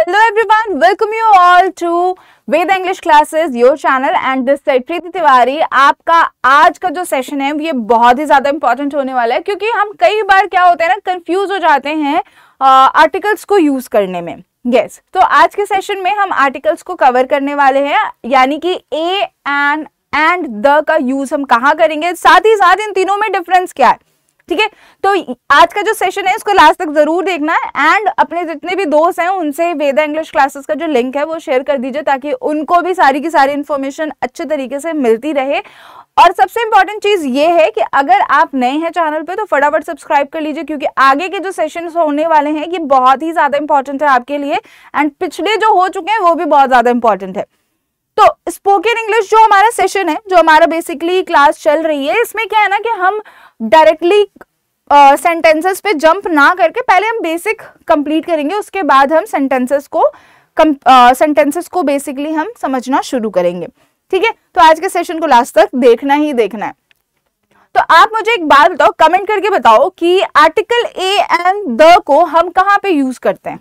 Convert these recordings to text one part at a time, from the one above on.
Hello everyone, welcome you all to Ved English classes your channel and this side Preeti Tiwari. आपका आज का जो session है ये बहुत ही ज्यादा इंपॉर्टेंट होने वाला है, क्योंकि हम कई बार क्या होता है ना, कंफ्यूज हो जाते हैं आर्टिकल्स को यूज करने में। यस, तो आज के सेशन में हम आर्टिकल्स को कवर करने वाले हैं, यानी कि ए एंड द का यूज हम कहाँ करेंगे, साथ ही साथ इन तीनों में डिफरेंस क्या है। ठीक है, तो आज का जो सेशन है इसको लास्ट तक जरूर देखना है एंड अपने जितने भी दोस्त हैं उनसे वेदा इंग्लिश क्लासेस का जो लिंक है वो शेयर कर दीजिए, ताकि उनको भी सारी की सारी इन्फॉर्मेशन अच्छे तरीके से मिलती रहे। और सबसे इंपॉर्टेंट चीज ये है कि अगर आप नए हैं चैनल पे तो फटाफट सब्सक्राइब कर लीजिए, क्योंकि आगे के जो सेशन होने वाले हैं ये बहुत ही ज्यादा इंपॉर्टेंट है आपके लिए, एंड पिछले जो हो चुके हैं वो भी बहुत ज्यादा इंपॉर्टेंट है। तो स्पोकन इंग्लिश जो हमारा सेशन है, जो हमारा बेसिकली क्लास चल रही है, इसमें क्या है ना कि हम डायरेक्टली सेंटेंसेस पे जंप ना करके पहले हम बेसिक कंप्लीट करेंगे, उसके बाद हम सेंटेंसेस को बेसिकली हम समझना शुरू करेंगे। ठीक है, तो आज के सेशन को लास्ट तक देखना ही देखना है। तो आप मुझे एक बात बताओ, कमेंट करके बताओ कि आर्टिकल ए एंड द को हम कहाँ पे यूज करते हैं।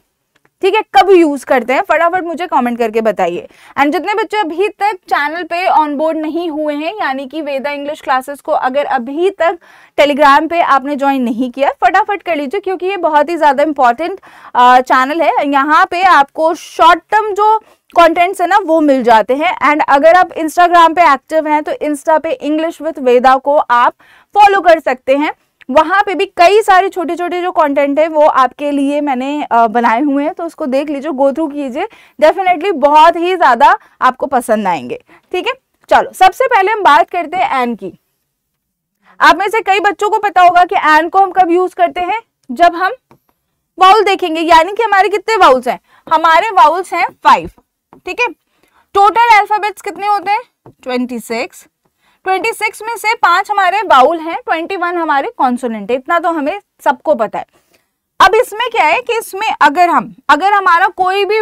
ठीक है, कब यूज करते हैं, फटाफट मुझे कमेंट करके बताइए। एंड जितने बच्चे अभी तक चैनल पे ऑन बोर्ड नहीं हुए हैं, यानी कि वेदा इंग्लिश क्लासेस को अगर अभी तक टेलीग्राम पे आपने ज्वाइन नहीं किया, फटाफट कर लीजिए, क्योंकि ये बहुत ही ज्यादा इंपॉर्टेंट चैनल है। यहाँ पे आपको शॉर्ट टर्म जो कंटेंट्स है ना वो मिल जाते हैं। एंड अगर आप इंस्टाग्राम पे एक्टिव हैं तो इंस्टा पे इंग्लिश विद वेदा को आप फॉलो कर सकते हैं। वहां पे भी कई सारे छोटे छोटे जो कंटेंट है वो आपके लिए मैंने बनाए हुए हैं, तो उसको देख लीजिए, गो थ्रू कीजिए, डेफिनेटली बहुत ही ज्यादा आपको पसंद आएंगे। ठीक है, चलो सबसे पहले हम बात करते हैं एन की। आप में से कई बच्चों को पता होगा कि एन को हम कब यूज करते हैं, जब हम वाउल देखेंगे, यानी कि हमारे कितने वाउल्स हैं, हमारे वाउल्स हैं 5। ठीक है, टोटल अल्फाबेट्स कितने होते हैं 26 में से 5 हमारे वाउल हैं, 21 हमारे कॉन्सोनेंट है, इतना तो हमें सबको पता है। अब इसमें क्या है कि इसमें अगर हमारा कोई भी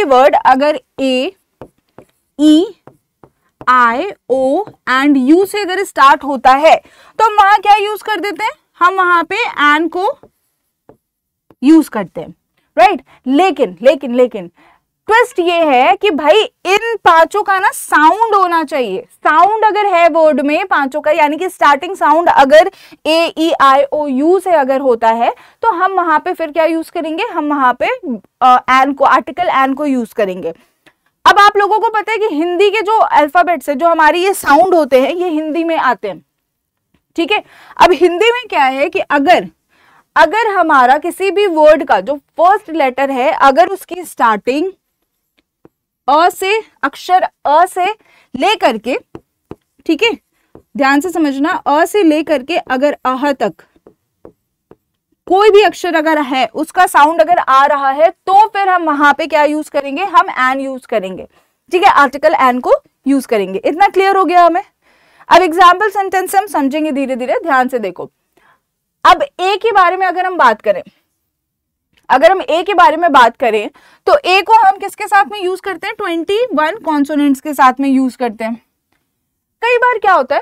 वर्ड अगर ए, ई, आई, ओ एंड यू से अगर स्टार्ट होता है तो हम वहां क्या यूज कर देते हैं, हम वहां पे एन को यूज करते हैं, राइट। लेकिन ट्विस्ट ये है कि भाई इन पांचों का ना साउंड होना चाहिए। साउंड अगर है वर्ड में पांचों का, यानी कि स्टार्टिंग साउंड अगर ए, ई, आई, ओ, यू से अगर होता है तो हम वहां पे फिर क्या यूज करेंगे, हम वहां पे एन को, आर्टिकल एन को यूज करेंगे। अब आप लोगों को पता है कि हिंदी के जो अल्फाबेट्स है, जो हमारी ये साउंड होते हैं, ये हिंदी में आते हैं। ठीक है, अब हिंदी में क्या है कि अगर हमारा किसी भी वर्ड का जो फर्स्ट लेटर है, अगर उसकी स्टार्टिंग अ से, अक्षर अ से लेकर के, ठीक है ध्यान से समझना, अ से लेकर के अगर अह तक कोई भी अक्षर अगर है, उसका साउंड अगर आ रहा है, तो फिर हम वहां पे क्या यूज करेंगे, हम एन यूज करेंगे। ठीक है, आर्टिकल एन को यूज करेंगे। इतना क्लियर हो गया हमें। अब एग्जाम्पल सेंटेंस हम समझेंगे धीरे धीरे, ध्यान से देखो। अब ए के बारे में अगर हम बात करें, तो ए को हम किसके साथ में यूज करते हैं, 21 कॉन्सोनेंट्स के साथ में यूज करते हैं। कई बार क्या होता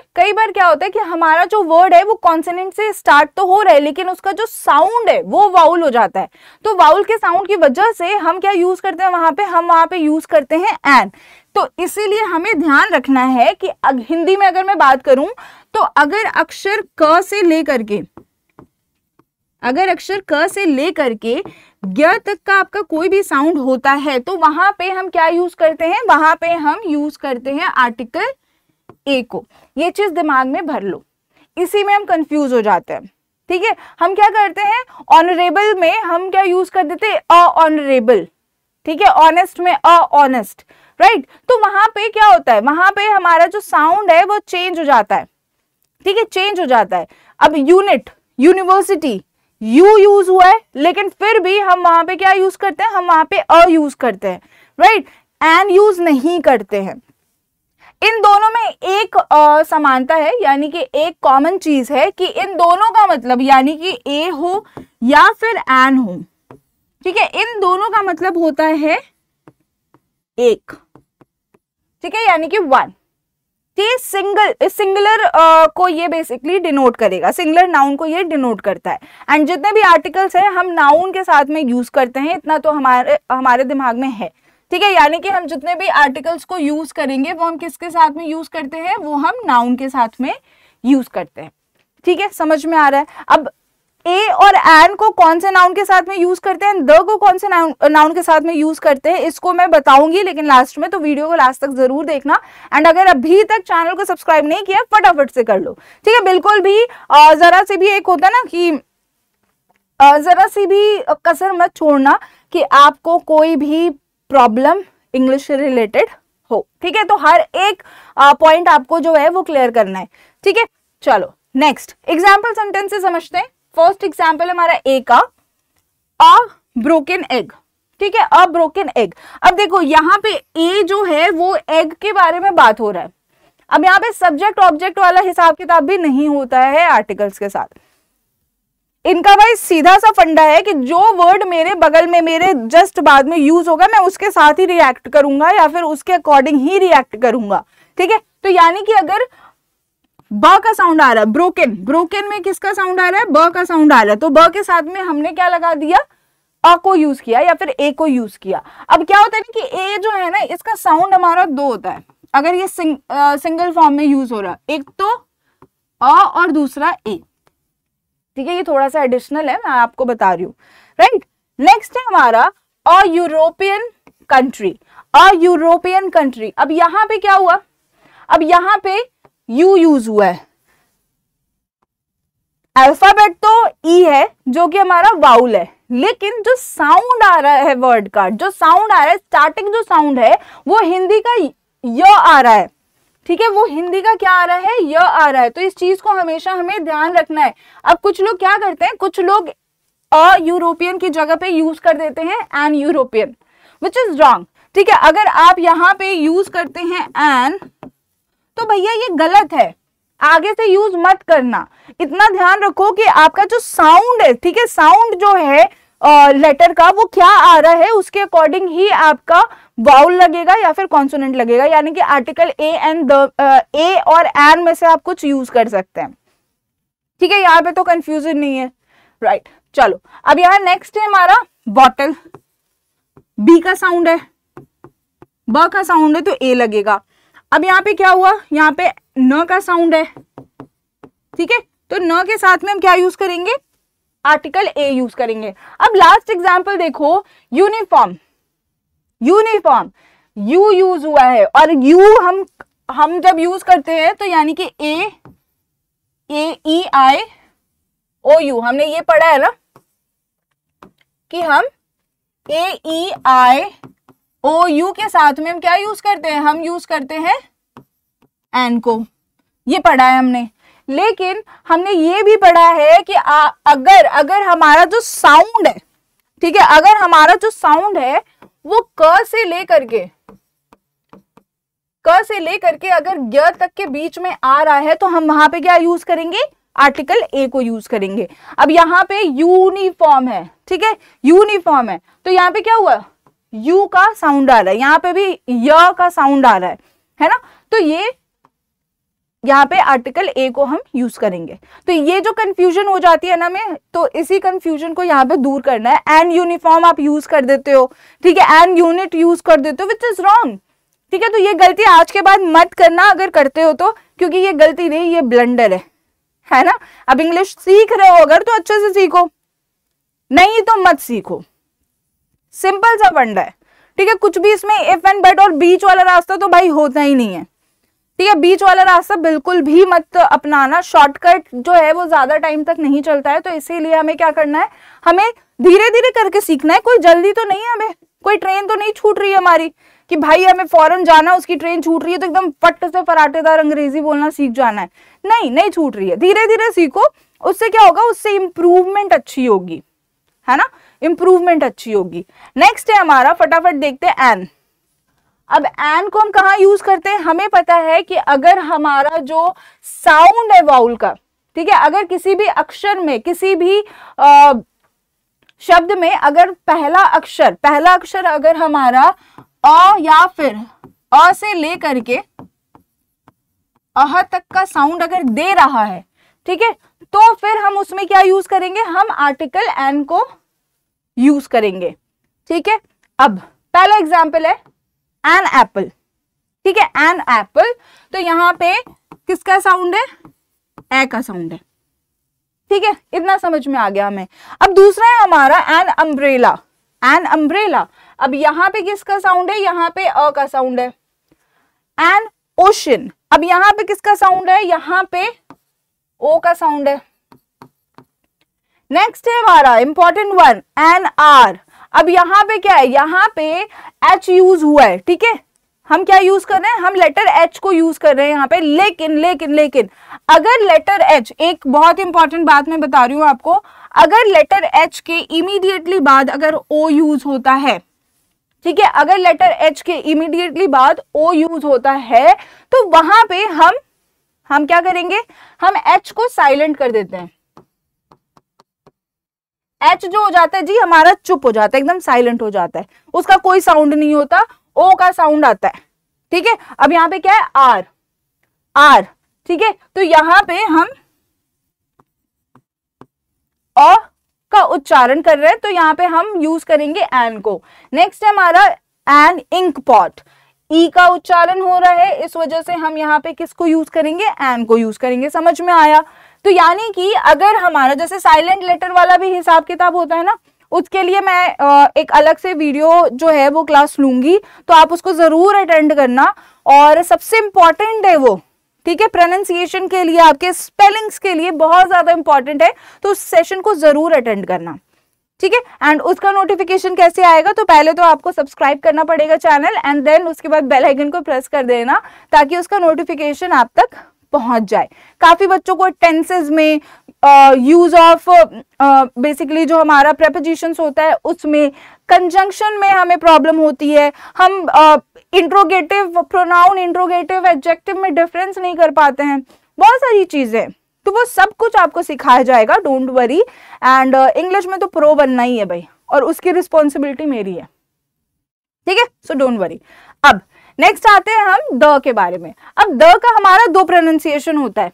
है कि हमारा जो वर्ड है वो कॉन्सोनेंट से स्टार्ट तो हो रहा है, लेकिन उसका जो साउंड है वो वाउल हो जाता है। तो वाउल के साउंड की वजह से हम क्या यूज करते हैं वहां पे यूज करते हैं एन। तो इसीलिए हमें ध्यान रखना है कि हिंदी में अगर मैं बात करूं तो अगर अक्षर क से लेकर के ग तक का आपका कोई भी साउंड होता है, तो वहां पे हम क्या यूज करते हैं, वहां पे हम यूज करते हैं आर्टिकल ए को। ये चीज दिमाग में भर लो, इसी में हम कंफ्यूज हो जाते हैं। ठीक है, हम क्या करते हैं, ऑनरेबल में हम क्या यूज कर देते हैं, अऑनरेबल। ठीक है, ऑनेस्ट में अऑनेस्ट, राइट। तो वहां पे क्या होता है, वहां पे हमारा जो साउंड है वो चेंज हो जाता है। ठीक है, चेंज हो जाता है। अब यूनिट, यूनिवर्सिटी, यू यूज हुआ है, लेकिन फिर भी हम वहां पे क्या यूज करते हैं, हम वहां पे अ यूज करते हैं, राइट, एन यूज नहीं करते हैं। इन दोनों में एक समानता है, यानी कि एक कॉमन चीज है कि इन दोनों का मतलब, यानी कि ए हो या फिर एन हो, ठीक है, इन दोनों का मतलब होता है एक। ठीक है, यानी कि 1। ये सिंगुलर को ये बेसिकली डिनोट करेगा, सिंगुलर नाउन को ये डिनोट करता है। एंड जितने भी आर्टिकल्स हैं हम नाउन के साथ में यूज करते हैं, इतना तो हमारे दिमाग में है, ठीक है। यानी कि हम जितने भी आर्टिकल्स को यूज करेंगे वो हम किसके साथ में यूज करते हैं, वो हम नाउन के साथ में यूज करते हैं, ठीक है, समझ में आ रहा है। अब ए और एन को कौन से नाउन के साथ में यूज करते हैं, द को कौन से नाउन के साथ में यूज करते हैं, इसको मैं बताऊंगी लेकिन लास्ट में, तो वीडियो को लास्ट तक जरूर देखना। एंड अगर अभी तक चैनल को सब्सक्राइब नहीं किया फटाफट से कर लो, ठीक है। बिल्कुल भी जरा से भी एक होता है ना कि जरा सी भी कसर मत छोड़ना कि आपको कोई भी प्रॉब्लम इंग्लिश से रिलेटेड हो, ठीक है। तो हर एक पॉइंट आपको जो है वो क्लियर करना है, ठीक है। चलो नेक्स्ट एग्जाम्पल सेंटेंस से समझते हैं। फर्स्ट एग्जाम्पल हमारा ए का, अ ब्रोकन एग, ठीक है, अ ब्रोकन एग। अब देखो यहाँ पे ए जो है वो एग के बारे में बात हो रहा है। अब यहाँ पे सब्जेक्ट ऑब्जेक्ट वाला हिसाब किताब भी नहीं होता है आर्टिकल्स के साथ। इनका भाई सीधा सा फंडा है कि जो वर्ड मेरे बगल में मेरे जस्ट बाद में यूज होगा मैं उसके साथ ही रिएक्ट करूंगा या फिर उसके अकॉर्डिंग ही रिएक्ट करूंगा, ठीक है। तो यानी कि अगर ब का साउंड आ रहा है, ब्रोकन, ब्रोकन में किसका साउंड आ रहा है, ब का साउंड आ रहा है, तो ब के साथ में हमने क्या लगा दिया, अ को यूज किया या फिर ए को यूज किया। अब क्या होता है ना कि ए जो है ना इसका साउंड हमारा दो होता है अगर ये सिंगल फॉर्म में यूज हो रहा है, एक तो अ और दूसरा ए, ठीक है। ये थोड़ा सा एडिशनल है, मैं आपको बता रही हूँ, राइट। नेक्स्ट है हमारा a European country, a European country. अब यहां पे क्या हुआ, अब यहां पे यू यूज हुआ है। अल्फाबेट तो ई है जो कि हमारा वाउल है, लेकिन जो साउंड आ रहा है वर्ड का, जो साउंड आ रहा है, स्टार्टिंग जो साउंड है वो हिंदी का य आ रहा है, ठीक है। वो हिंदी का क्या आ रहा है, य आ रहा है। तो इस चीज को हमेशा हमें ध्यान रखना है। अब कुछ लोग क्या करते हैं, कुछ लोग अ यूरोपियन की जगह पे यूज कर देते हैं an European, which is wrong, ठीक है। अगर आप यहाँ पे यूज करते हैं एन तो भैया ये गलत है, आगे से यूज मत करना। इतना ध्यान रखो कि आपका जो साउंड है, ठीक है, साउंड जो है लेटर का वो क्या आ रहा है उसके अकॉर्डिंग ही आपका वाउल लगेगा या फिर कॉन्सोनेंट लगेगा। यानी कि आर्टिकल ए एंड ए और एन में से आप कुछ यूज कर सकते हैं, ठीक है। यहाँ पे तो कंफ्यूजन नहीं है, राइट। चलो अब यहाँ नेक्स्ट है हमारा बॉटल, बी का साउंड है, ब का साउंड है तो ए लगेगा। अब यहाँ पे क्या हुआ, यहाँ पे न का साउंड है, ठीक है, तो न के साथ में हम क्या यूज करेंगे, आर्टिकल ए यूज करेंगे। अब लास्ट एग्जांपल देखो, यूनिफॉर्म, यूनिफॉर्म यू यूज हुआ है और यू हम जब यूज करते हैं तो यानी कि ए ई आई ओ यू, हमने ये पढ़ा है ना कि हम ए ई आई ओ यू के साथ में हम क्या यूज करते हैं, हम यूज करते हैं एन को, ये पढ़ा है हमने। लेकिन हमने ये भी पढ़ा है कि अगर हमारा जो साउंड है, ठीक है, अगर हमारा जो साउंड है वो क से लेकर के अगर य तक के बीच में आ रहा है तो हम वहां पे क्या यूज करेंगे, आर्टिकल ए को यूज करेंगे। अब यहाँ पे यूनिफॉर्म है, ठीक है, यूनिफॉर्म है, तो यहाँ पे क्या हुआ, यू का साउंड आ रहा है, यहाँ पे भी य का साउंड आ रहा है ना, तो ये यहाँ पे आर्टिकल ए को हम यूज करेंगे। तो ये जो कंफ्यूजन हो जाती है ना में, तो इसी कंफ्यूजन को यहाँ पे दूर करना है। एन यूनिफॉर्म आप यूज कर देते हो, ठीक है, एन यूनिट यूज कर देते हो, विच इज रॉन्ग, ठीक है। तो ये गलती आज के बाद मत करना अगर करते हो तो, क्योंकि ये गलती नहीं, ये ब्लंडर है ना। अब इंग्लिश सीख रहे हो अगर तो अच्छे से सीखो, नहीं तो मत सीखो, सिंपल सा फंडा है, ठीक है। कुछ भी इसमें इफ एंड बट और बीच वाला रास्ता तो भाई होता ही नहीं है, ठीक है। बीच वाला रास्ता बिल्कुल भी मत अपनाना, शॉर्टकट जो है वो ज्यादा टाइम तक नहीं चलता है। तो इसीलिए हमें क्या करना है, हमें धीरे धीरे करके सीखना है। कोई जल्दी तो नहीं है, हमें कोई ट्रेन तो नहीं छूट रही है हमारी कि भाई हमें फॉरेन जाना, उसकी ट्रेन छूट रही है तो एकदम फट से फराटेदार अंग्रेजी बोलना सीख जाना है, नहीं छूट रही है। धीरे धीरे सीखो, उससे क्या होगा, उससे इंप्रूवमेंट अच्छी होगी, है ना, इंप्रूवमेंट अच्छी होगी। नेक्स्ट है हमारा, फटाफट देखते हैं एन। अब एन को हम कहाँ यूज करते हैं, हमें पता है कि अगर हमारा जो साउंड है वाउल का, ठीक है, अगर किसी भी अक्षर में, किसी भी शब्द में अगर पहला अक्षर अगर हमारा अ या फिर अ से लेकर के अह तक का साउंड अगर दे रहा है, ठीक है, तो फिर हम उसमें क्या यूज करेंगे, हम आर्टिकल एन को यूज करेंगे। ठीक है, अब पहला एग्जाम्पल है एन एप्पल। ठीक है, एन एप्पल, तो यहां पे किसका साउंड है, ए का साउंड है। ठीक है, इतना समझ में आ गया हमें। अब दूसरा है हमारा एन अम्ब्रेला। एन अम्ब्रेला, अब यहां पे किसका साउंड है, यहां पे अ का साउंड है। एन ओशन, अब यहां पे किसका साउंड है, यहां पे ओ का साउंड है। नेक्स्ट है हमारा इंपॉर्टेंट वन एन आर। अब यहां पे क्या है, यहां पे एच यूज हुआ है। ठीक है, हम क्या यूज कर रहे हैं, हम लेटर एच को यूज कर रहे हैं यहाँ पे। लेकिन लेकिन लेकिन अगर लेटर एच, एक बहुत इंपॉर्टेंट बात मैं बता रही हूं आपको, अगर लेटर एच के इमीडिएटली बाद अगर ओ यूज होता है, ठीक है, अगर लेटर एच के इमीडिएटली बाद ओ यूज होता है, तो वहां पे हम क्या करेंगे, हम एच को साइलेंट कर देते हैं। एच जो हो जाता है जी हमारा चुप हो जाता है, एकदम साइलेंट हो जाता है, उसका कोई साउंड नहीं होता, ओ का साउंड आता है। ठीक है, अब यहां पे क्या है, आर, आर। ठीक है, तो यहां पे हम अ का उच्चारण कर रहे हैं, तो यहां पे हम यूज करेंगे एन को। नेक्स्ट है हमारा एन इंक पॉट। ई का उच्चारण हो रहा है, इस वजह से हम यहाँ पे किसको यूज करेंगे, एन को यूज करेंगे। समझ में आया। तो यानी कि अगर हमारा जैसे साइलेंट लेटर वाला भी हिसाब किताब होता है ना, उसके लिए मैं एक अलग से वीडियो जो है वो क्लास लूंगी, तो आप उसको जरूर अटेंड करना। और सबसे इंपॉर्टेंट है वो, ठीक है, प्रोनाउंसिएशन के लिए, आपके स्पेलिंग्स के लिए बहुत ज्यादा इंपॉर्टेंट है, तो उस सेशन को जरूर अटेंड करना। ठीक है, एंड उसका नोटिफिकेशन कैसे आएगा, तो पहले तो आपको सब्सक्राइब करना पड़ेगा चैनल, एंड देन उसके बाद बेल आइकन को प्रेस कर देना, ताकि उसका नोटिफिकेशन आप तक पहुंच जाए। काफी बच्चों को टेंसेस में, यूज ऑफ बेसिकली जो हमारा प्रेपोजिशंस होता है उसमें, कंजंक्शन में हमें प्रॉब्लम होती है। हम इंट्रोगेटिव प्रोनाउन, इंट्रोगेटिव एडजेक्टिव में डिफरेंस नहीं कर पाते हैं, बहुत सारी चीजें, तो वो सब कुछ आपको सिखाया जाएगा, डोंट वरी। एंड इंग्लिश में तो प्रो बनना ही है भाई, और उसकी रिस्पॉन्सिबिलिटी मेरी है। ठीक है, सो डोंट वरी। अब नेक्स्ट आते हैं हम द के बारे में। अब द का हमारा दो प्रोनाउंसिएशन होता है,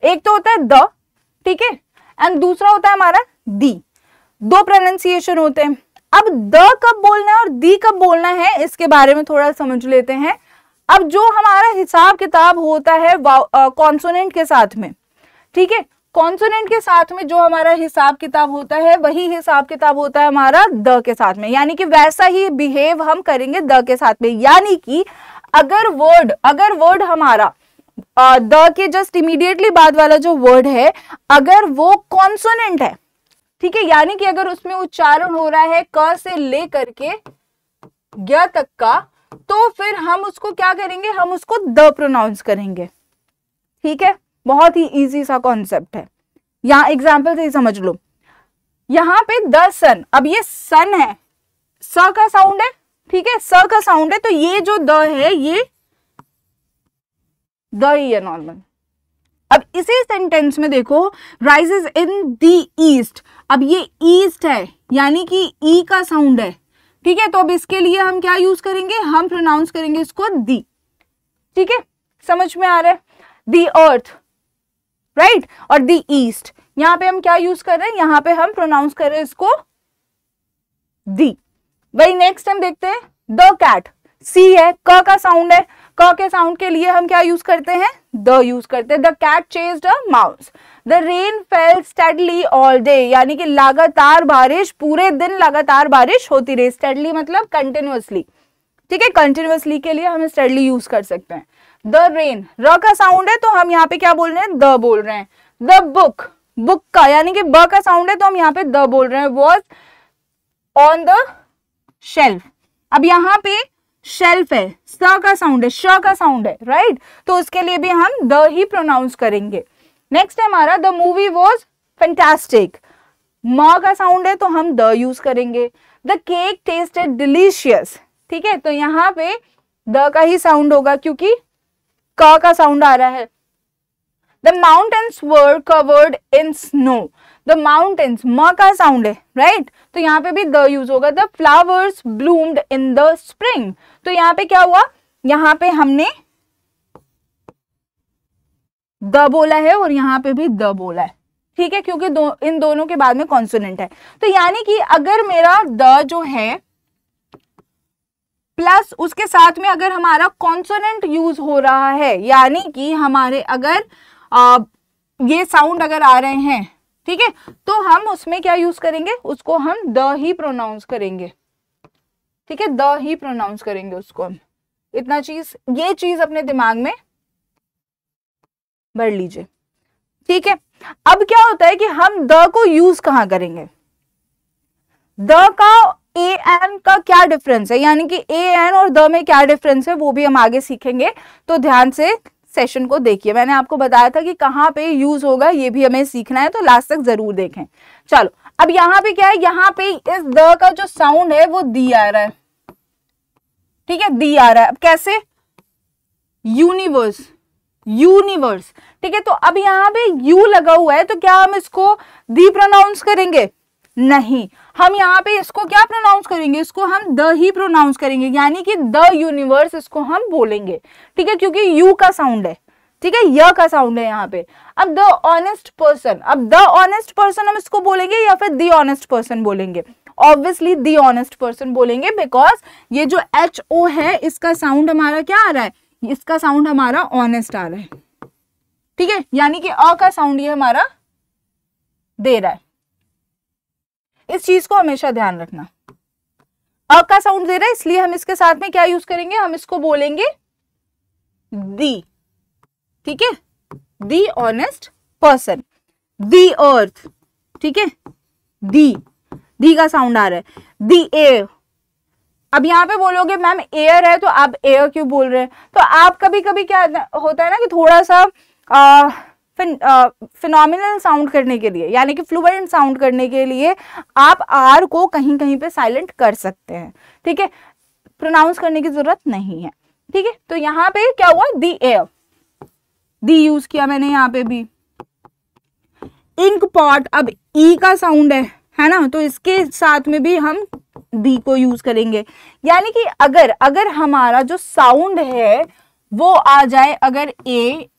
एक तो होता है द, ठीक है, एंड दूसरा होता है हमारा दी। दो प्रोनाउंसिएशन होते हैं। अब द कब बोलना है और दी कब बोलना है, इसके बारे में थोड़ा समझ लेते हैं। अब जो हमारा हिसाब किताब होता है कॉन्सोनेंट के साथ में, ठीक है, कॉन्सोनेंट के साथ में जो हमारा हिसाब किताब होता है, वही हिसाब किताब होता है हमारा द के साथ में। यानी कि वैसा ही बिहेव हम करेंगे द के साथ में। यानी कि अगर वर्ड हमारा द के जस्ट इमीडिएटली बाद वाला जो वर्ड है, अगर वो कॉन्सोनेंट है, ठीक है, यानी कि अगर उसमें उच्चारण हो रहा है क से लेकर के ग तक का, तो फिर हम उसको क्या करेंगे, हम उसको द प्रोनाउंस करेंगे। ठीक है, बहुत ही इजी सा कॉन्सेप्ट है। यहां एग्जाम्पल से ही समझ लो। यहां पे द सन, अब ये सन है, स का साउंड है, ठीक है, स का साउंड है, तो ये जो द है ये द ही है नॉर्मल। अब इसी सेंटेंस में देखो, राइजेस इन द ईस्ट, अब ये ईस्ट है, यानी कि ई का साउंड है, ठीक है, तो अब इसके लिए हम क्या यूज करेंगे, हम प्रोनाउंस करेंगे इसको दी। ठीक है, समझ में आ रहा है। दी अर्थ, राइट, और दी ईस्ट, यहां पे हम क्या यूज कर रहे हैं, यहां पे हम प्रोनाउंस कर रहे हैं इसको दी। वही नेक्स्ट हम देखते हैं द कैट, सी है, क का साउंड है, क के साउंड के लिए हम क्या यूज करते हैं, द यूज करते हैं। The cat chased a mouse. The rain fell steadily all day, यानी कि लगातार बारिश, पूरे दिन लगातार बारिश होती रही। स्टेडली मतलब कंटिन्यूअसली, ठीक है, कंटिन्यूअसली के लिए हम स्टेडली यूज कर सकते हैं। द रेन, र का साउंड है, तो हम यहाँ पे क्या बोल रहे हैं, द बोल रहे हैं। द बुक, बुक का यानी कि ब का साउंड है, तो हम यहाँ पे द बोल रहे हैं। वॉज ऑन द शेल्फ, अब यहाँ पे शेल्फ है, स का साउंड है, श का साउंड है, राइट, तो उसके लिए भी हम द ही प्रोनाउंस करेंगे। नेक्स्ट है हमारा द मूवी वॉज फैंटास्टिक, म का साउंड है, तो हम द यूज करेंगे। द केक टेस्टेड डिलीशियस, ठीक है, तो यहाँ पे द का ही साउंड होगा क्योंकि क का साउंड आ रहा है। The mountains were covered in snow, the mountains, म का साउंड है, राइट, तो यहाँ पे भी द यूज होगा। The flowers bloomed in the spring, तो यहाँ पे क्या हुआ, यहाँ पे हमने द बोला है और यहाँ पे भी द बोला है, ठीक है, क्योंकि इन दोनों के बाद में कॉन्सोनेंट है। तो यानी कि अगर मेरा द जो है प्लस उसके साथ में अगर हमारा कॉन्सोनेंट यूज हो रहा है, यानी कि हमारे अगर ये साउंड अगर आ रहे हैं, ठीक है, तो हम उसमें क्या यूज करेंगे, उसको हम द ही प्रोनाउंस करेंगे, ठीक है, द ही प्रोनाउंस करेंगे उसको हम। इतना ये चीज अपने दिमाग में भर लीजिए, ठीक है। अब क्या होता है कि हम द को यूज कहां करेंगे, द का ए एन का क्या डिफरेंस है, यानी कि ए एन और द में क्या डिफरेंस है वो भी हम आगे सीखेंगे। तो ध्यान से सेशन को देखिए, मैंने आपको बताया था कि कहां पे यूज होगा, ये भी हमें सीखना है, तो लास्ट तक जरूर देखें। चलो अब यहाँ पे क्या है, यहाँ पे इस द का जो साउंड है वो दी आ रहा है, ठीक है, दी आ रहा है। अब कैसे, यूनिवर्स, यूनिवर्स, ठीक है। तो अब यहाँ पे यू लगा हुआ है, तो क्या हम इसको दी प्रोनाउंस करेंगे, नहीं, हम यहाँ पे इसको क्या प्रोनाउंस करेंगे, इसको हम द ही प्रोनाउंस करेंगे, यानी कि द यूनिवर्स इसको हम बोलेंगे, ठीक है, क्योंकि यू का साउंड है, ठीक है, य का साउंड है यहाँ पे। अब द ऑनेस्ट पर्सन, अब द ऑनेस्ट पर्सन हम इसको बोलेंगे या फिर द ऑनेस्ट पर्सन बोलेंगे, ऑब्वियसली द ऑनेस्ट पर्सन बोलेंगे, बिकॉज ये जो एच ओ है इसका साउंड हमारा क्या आ रहा है, इसका साउंड हमारा ऑनेस्ट आ रहा है, ठीक है, यानी कि अ का साउंड ये हमारा दे रहा है। इस चीज को हमेशा ध्यान रखना, अ का साउंड दे रहा है, इसलिए हम इसके साथ में क्या यूज करेंगे, हम इसको बोलेंगे दी, ठीक है, दी ऑनेस्ट पर्सन, दी अर्थ, ठीक है, दी का साउंड आ रहा है, दी एयर। अब यहाँ पे बोलोगे मैम एयर है तो आप एयर क्यों बोल रहे हैं, तो आप कभी कभी क्या होता है ना कि थोड़ा सा फिनोमिनल साउंड करने के लिए, यानी कि फ्लुएंट साउंड करने के लिए आप आर को कहीं कहीं पे साइलेंट कर सकते हैं, ठीक है, प्रोनाउंस करने की जरूरत नहीं है, ठीक है। तो यहाँ पे क्या हुआ, दी एयर, दी यूज किया मैंने यहाँ पे भी। इंक पॉट, अब ई का साउंड है ना, तो इसके साथ में भी हम दी को यूज करेंगे, यानी कि अगर हमारा जो साउंड है वो आ जाए, अगर ए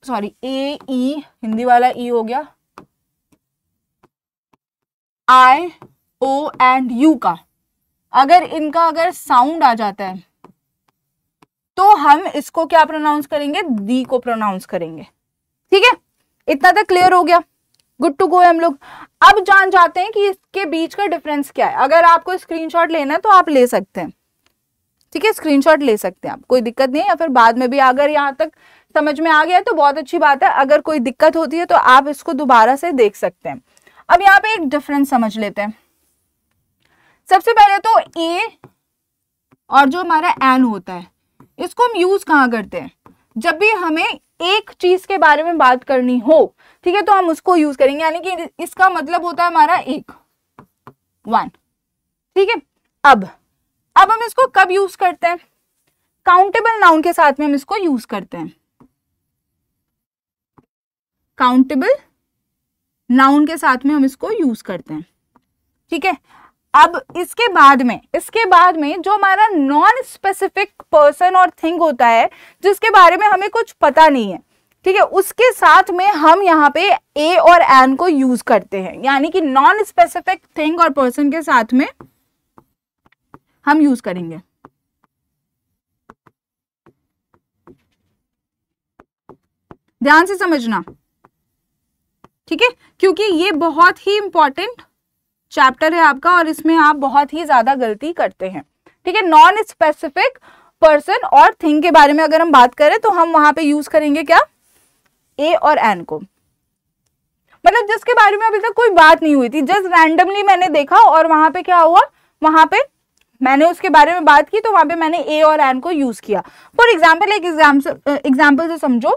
ई, हिंदी वाला ई हो गया, आई ओ एंड यू का, अगर इनका अगर साउंड आ जाता है तो हम इसको क्या प्रोनाउंस करेंगे, दी को प्रोनाउंस करेंगे, ठीक है। इतना तक क्लियर हो गया, गुड टू गो है हम लोग। अब जान जाते हैं कि इसके बीच का डिफरेंस क्या है। अगर आपको स्क्रीनशॉट लेना है तो आप ले सकते हैं, ठीक है, स्क्रीनशॉट ले सकते हैं आप, कोई दिक्कत नहीं है, या फिर बाद में भी अगर यहाँ तक समझ में आ गया तो बहुत अच्छी बात है, अगर कोई दिक्कत होती है तो आप इसको दोबारा से देख सकते हैं। अब यहाँ पे एक डिफरेंस समझ लेते हैं। सबसे पहले तो ए और जो हमारा एन होता है इसको हम यूज कहाँ करते हैं, जब भी हमें एक चीज के बारे में बात करनी हो, ठीक है, तो हम उसको यूज करेंगे, यानी कि इसका मतलब होता है हमारा एक, वन, ठीक है। अब हम इसको कब यूज करते हैं, काउंटेबल नाउन के साथ में हम इसको यूज करते हैं, काउंटेबल नाउन के साथ में हम इसको यूज करते हैं, ठीक है। अब इसके बाद में जो हमारा नॉन स्पेसिफिक पर्सन और थिंग होता है जिसके बारे में हमें कुछ पता नहीं है, ठीक है, उसके साथ में हम यहाँ पे ए और एन को यूज करते हैं, यानी कि नॉन स्पेसिफिक थिंग और पर्सन के साथ में हम यूज करेंगे। ध्यान से समझना, ठीक है, क्योंकि ये बहुत ही इंपॉर्टेंट चैप्टर है आपका और इसमें आप बहुत ही ज्यादा गलती करते हैं, ठीक है। नॉन स्पेसिफिक पर्सन और थिंग के बारे में अगर हम बात करें तो हम वहां पे यूज करेंगे क्या, ए और एन को, मतलब जिसके बारे में अभी तक कोई बात नहीं हुई थी, जस्ट रैंडमली मैंने देखा और वहां पे क्या हुआ, वहां पे मैंने उसके बारे में बात की तो वहां पे मैंने ए और एन को यूज किया। फॉर एग्जाम्पल, एक एग्जाम्पल से समझो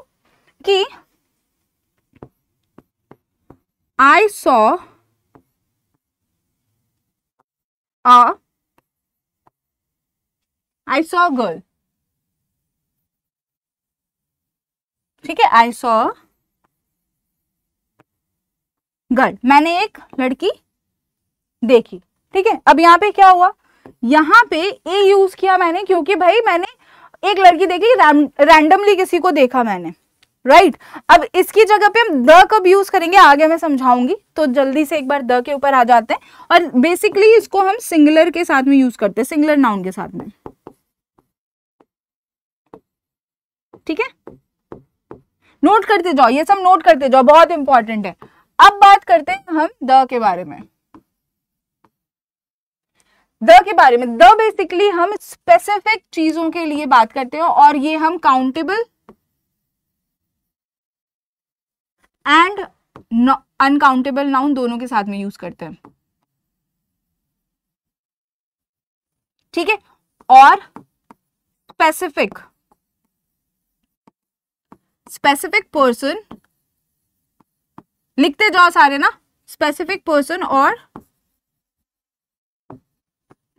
कि I saw a girl, ठीक है, I saw गर्ल, मैंने एक लड़की देखी, ठीक है। अब यहाँ पे क्या हुआ, यहाँ पे ए यूज किया मैंने, क्योंकि भाई मैंने एक लड़की देखी, रैंडमली किसी को देखा मैंने, राइट अब इसकी जगह पे हम द कब यूज करेंगे आगे मैं समझाऊंगी, तो जल्दी से एक बार द के ऊपर आ जाते हैं। और बेसिकली इसको हम सिंगुलर के साथ में यूज करते हैं, सिंगुलर नाउन के साथ में, ठीक है। नोट करते जाओ, ये सब नोट करते जाओ, बहुत इंपॉर्टेंट है। अब बात करते हैं हम द के बारे में। द के बारे में, द बेसिकली हम स्पेसिफिक चीजों के लिए बात करते हैं और ये हम काउंटेबल एंड अनकाउंटेबल नाउन दोनों के साथ में यूज करते हैं, ठीक है। और स्पेसिफिक पर्सन, लिखते जाओ सारे ना, स्पेसिफिक पर्सन और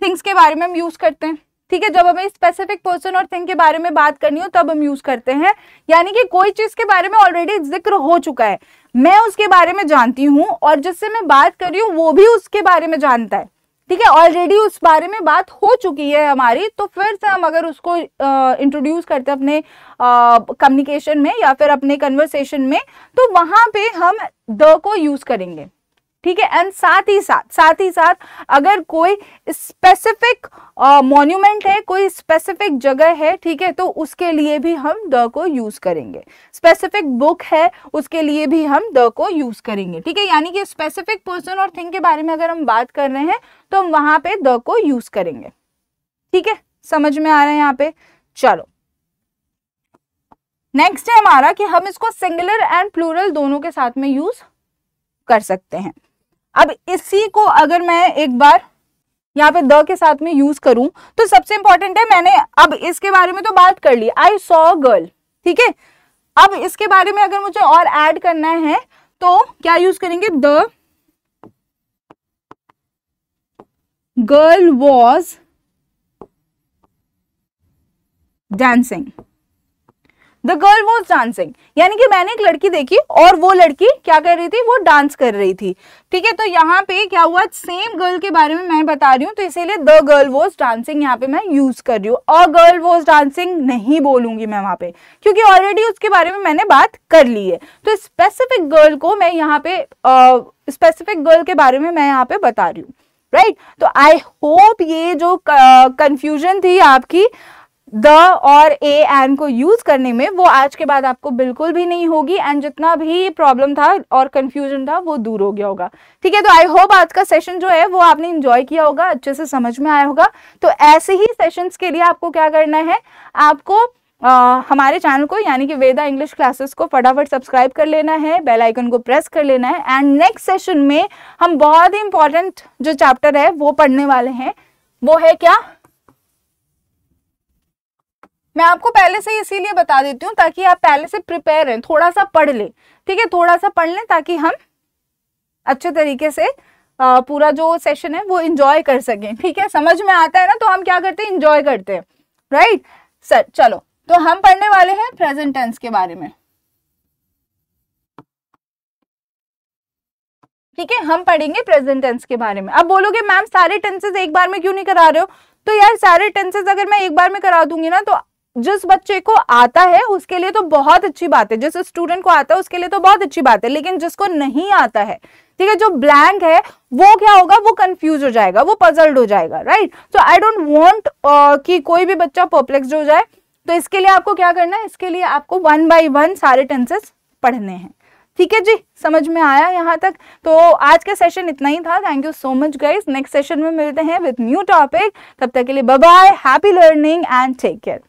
थिंग्स के बारे में हम यूज करते हैं, ठीक है। जब हमें स्पेसिफिक पर्सन और थिंग के बारे में बात करनी हो तब हम यूज करते हैं, यानी कि कोई चीज के बारे में ऑलरेडी जिक्र हो चुका है, मैं उसके बारे में जानती हूं और जिससे मैं बात कर रही हूं वो भी उसके बारे में जानता है, ठीक है। ऑलरेडी उस बारे में बात हो चुकी है हमारी, तो फिर से हम अगर उसको इंट्रोड्यूस करते हैं अपने कम्युनिकेशन में या फिर अपने कन्वर्सेशन में, तो वहां पे हम द को यूज करेंगे, ठीक है। एंड साथ ही साथ अगर कोई स्पेसिफिक मॉन्यूमेंट है, कोई स्पेसिफिक जगह है, ठीक है, तो उसके लिए भी हम द को यूज करेंगे। स्पेसिफिक बुक है उसके लिए भी हम द को यूज करेंगे, ठीक है। यानी कि स्पेसिफिक पर्सन और थिंग के बारे में अगर हम बात कर रहे हैं तो हम वहां पे द को यूज करेंगे, ठीक है। समझ में आ रहा है यहाँ पे? चलो नेक्स्ट है हमारा कि हम इसको सिंगुलर एंड प्लूरल दोनों के साथ में यूज कर सकते हैं। अब इसी को अगर मैं एक बार यहाँ पे द के साथ में यूज करूं तो सबसे इंपॉर्टेंट है, मैंने अब इसके बारे में तो बात कर ली, आई सॉ गर्ल, ठीक है। अब इसके बारे में अगर मुझे और ऐड करना है तो क्या यूज करेंगे? The girl was dancing, the girl was dancing, यानी कि मैंने एक लड़की देखी और वो लड़की क्या कर रही थी? वो डांस कर रही थी, ठीक है। तो यहाँ पे क्या हुआ? सेम गर्ल के बारे में मैं बता रही हूँ, तो इसीलिए द गर्ल वॉज डांसिंग यहाँ पे मैं यूज कर रही हूँ। अ गर्ल वॉज डांसिंग नहीं बोलूंगी मैं वहां पे, क्योंकि ऑलरेडी उसके बारे में मैंने बात कर ली है। तो स्पेसिफिक गर्ल को मैं यहाँ पे स्पेसिफिक गर्ल के बारे में मैं यहाँ पे बता रही हूँ, राइट। तो आई होप ये जो कंफ्यूजन थी आपकी द और ए एन को यूज करने में, वो आज के बाद आपको बिल्कुल भी नहीं होगी, एंड जितना भी प्रॉब्लम था और कंफ्यूजन था वो दूर हो गया होगा, ठीक है। तो आई होप आज का सेशन जो है वो आपने एंजॉय किया होगा, अच्छे से समझ में आया होगा। तो ऐसे ही सेशंस के लिए आपको क्या करना है? आपको हमारे चैनल को यानी कि वेदा इंग्लिश क्लासेस को फटाफट सब्सक्राइब कर लेना है, बेल आइकन को प्रेस कर लेना है। एंड नेक्स्ट सेशन में हम बहुत ही इंपॉर्टेंट जो चैप्टर है वो पढ़ने वाले हैं, वो है क्या? मैं आपको पहले से इसीलिए बता देती हूँ ताकि आप पहले से प्रिपेयर हैं, थोड़ा सा पढ़ ले, ठीक है, थोड़ा सा पढ़ लें ताकि हम अच्छे तरीके से पूरा जो सेशन है वो एंजॉय कर सकें, ठीक है। समझ में आता है ना, तो हम क्या करते हैं? एंजॉय करते हैं, राइट सर। चलो तो हम पढ़ने वाले हैं प्रेजेंट टेंस के बारे में, ठीक है। हम पढ़ेंगे प्रेजेंट टेंस के बारे में। अब बोलोगे मैम सारे टेंसेस एक बार में क्यों नहीं करा रहे हो? तो यार सारे टेंसेस अगर मैं एक बार में करा दूंगी ना, तो जिस बच्चे को आता है उसके लिए तो बहुत अच्छी बात है, जिस स्टूडेंट को आता है उसके लिए तो बहुत अच्छी बात है, लेकिन जिसको नहीं आता है, ठीक है, जो ब्लैंक है, वो क्या होगा? वो कंफ्यूज हो जाएगा, वो पजल्ड हो जाएगा, right. So I don't want कि कोई भी बच्चा परप्लेक्स्ड हो जाए। तो इसके लिए आपको क्या करना है? इसके लिए आपको 1 by 1 सारे टेंसेस पढ़ने हैं, ठीक है जी। समझ में आया यहाँ तक? तो आज का सेशन इतना ही था। Thank you so much guys. Next session में मिलते हैं विद न्यू टॉपिक। तब तक के लिए bye bye, happy learning and take care.